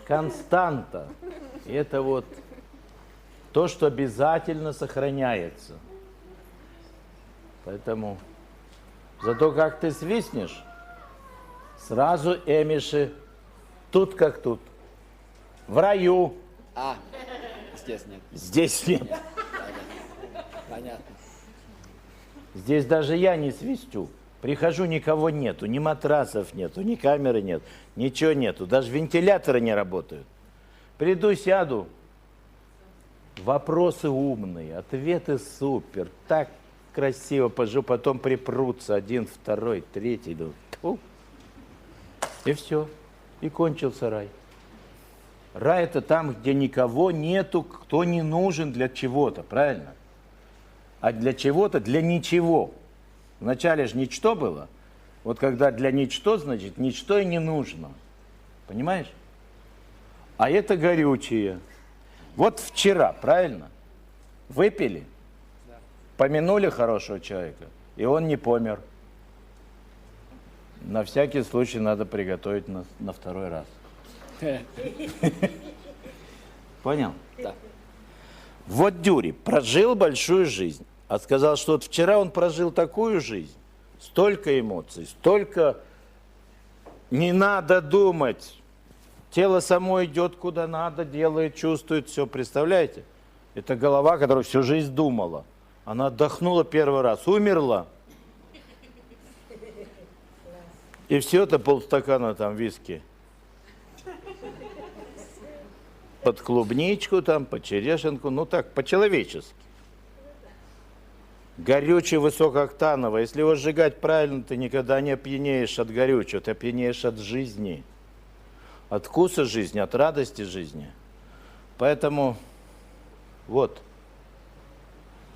константа. Это вот то, что обязательно сохраняется. Поэтому, зато как ты свистнешь, сразу эмиши тут как тут. В раю. Здесь нет. Здесь нет. Понятно. Здесь даже я не свистю. Прихожу, никого нету, ни матрасов нету, ни камеры нет, ничего нету. Даже вентиляторы не работают. Приду, сяду. Вопросы умные, ответы супер. Так красиво пожу, потом припрутся один, второй, третий. Тьфу. И все. И кончился рай. Рай это там, где никого нету, кто не нужен для чего-то, правильно? А для чего-то, для ничего. Вначале же ничто было. Вот когда для ничто, значит, ничто и не нужно. Понимаешь? А это горючее. Вот вчера, правильно? Выпили, помянули хорошего человека, и он не помер. На всякий случай надо приготовить на второй раз. Понял? Да. Вот Дюри прожил большую жизнь, а сказал, что вот вчера он прожил такую жизнь, столько эмоций, столько не надо думать. Тело само идет куда надо, делает, чувствует, все, представляете? Это голова, которая всю жизнь думала. Она отдохнула первый раз, умерла. И все это полстакана там виски. Под клубничку там, под черешенку, ну так, по-человечески. Горючее высокооктановое. Если его сжигать правильно, ты никогда не опьянеешь от горючего, ты опьянеешь от жизни. От вкуса жизни, от радости жизни. Поэтому вот,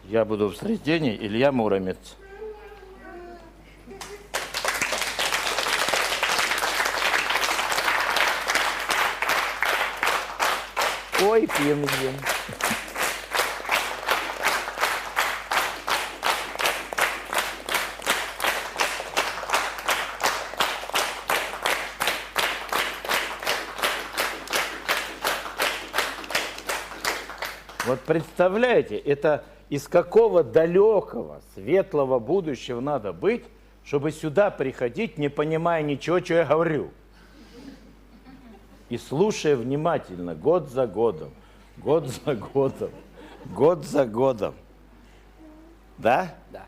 я буду в средении, Илья Муромец. Ой, пингвин. Вот представляете, это из какого далекого, светлого будущего надо быть, чтобы сюда приходить, не понимая ничего, что я говорю. И слушая внимательно, год за годом, год за годом, год за годом. Да? Да.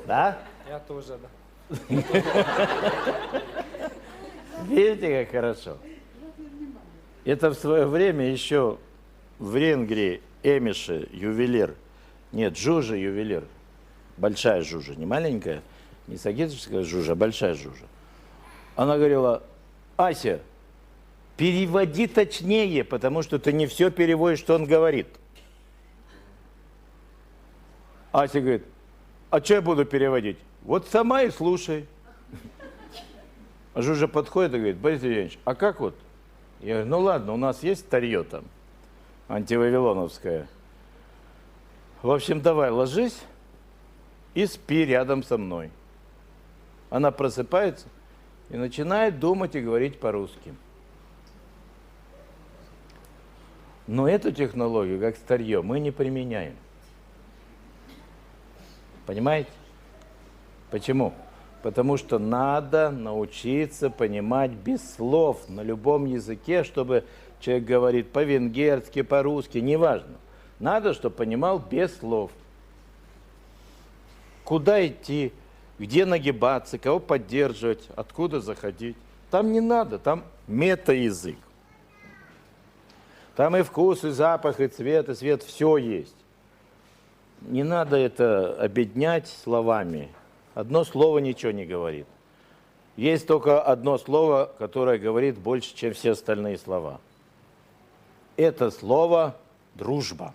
Да? Я тоже, да. Видите, как хорошо? Это в свое время еще в Венгрии Эмиши, ювелир, нет, Жужа ювелир, большая Жужа, не маленькая, не сагитовская Жужа, а большая Жужа. Она говорила: Ася, переводи точнее, потому что ты не все переводишь, что он говорит. Ася говорит: а что я буду переводить? Вот сама и слушай. А Жужа подходит и говорит: Борис Евгеньевич, а как вот? Я говорю: ну ладно, у нас есть старье там, антивавилоновская. В общем, давай ложись и спи рядом со мной. Она просыпается и начинает думать и говорить по-русски. Но эту технологию, как старье, мы не применяем. Понимаете? Почему? Потому что надо научиться понимать без слов на любом языке, чтобы человек говорит по-венгерски, по-русски, неважно. Надо, чтобы понимал без слов. Куда идти, где нагибаться, кого поддерживать, откуда заходить. Там не надо, там мета-язык. Там и вкус, и запах, и цвет, и свет, все есть. Не надо это обеднять словами. Одно слово ничего не говорит. Есть только одно слово, которое говорит больше, чем все остальные слова. Это слово «дружба».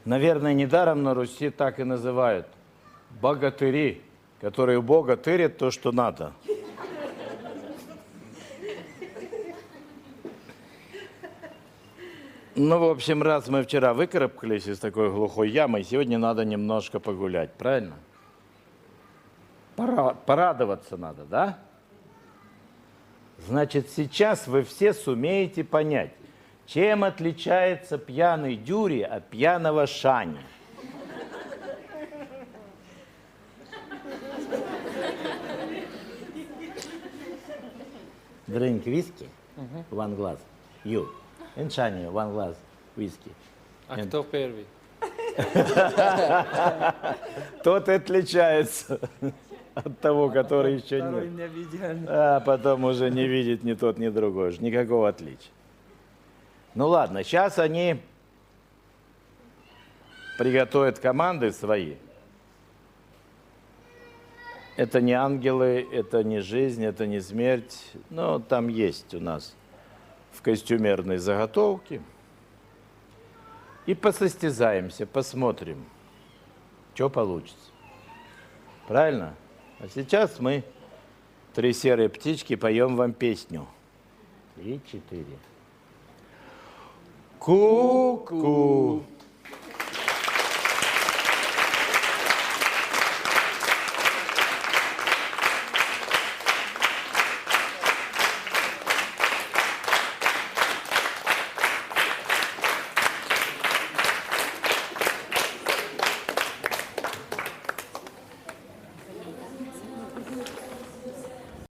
Наверное, недаром на Руси так и называют. Богатыри, которые у Бога тырят то, что надо. Ну, в общем, раз мы вчера выкарабкались из такой глухой ямы, сегодня надо немножко погулять, правильно? Порадоваться надо, да? Значит, сейчас вы все сумеете понять, чем отличается пьяный Дюри от пьяного Шани. Drink whiskey, one glass. You. And Shani, one glass whiskey. А кто первый? Тот и отличается от того, который еще Второй нет. не виден. А потом уже не видит ни тот, ни другой. Никакого отличия. Ну ладно, сейчас они приготовят команды свои. Это не ангелы, это не жизнь, это не смерть. Но там есть у нас в костюмерной заготовке. И посостязаемся, посмотрим, что получится. Правильно? А сейчас мы, 3 серые птички, поем вам песню. 3, 4. Ку-ку.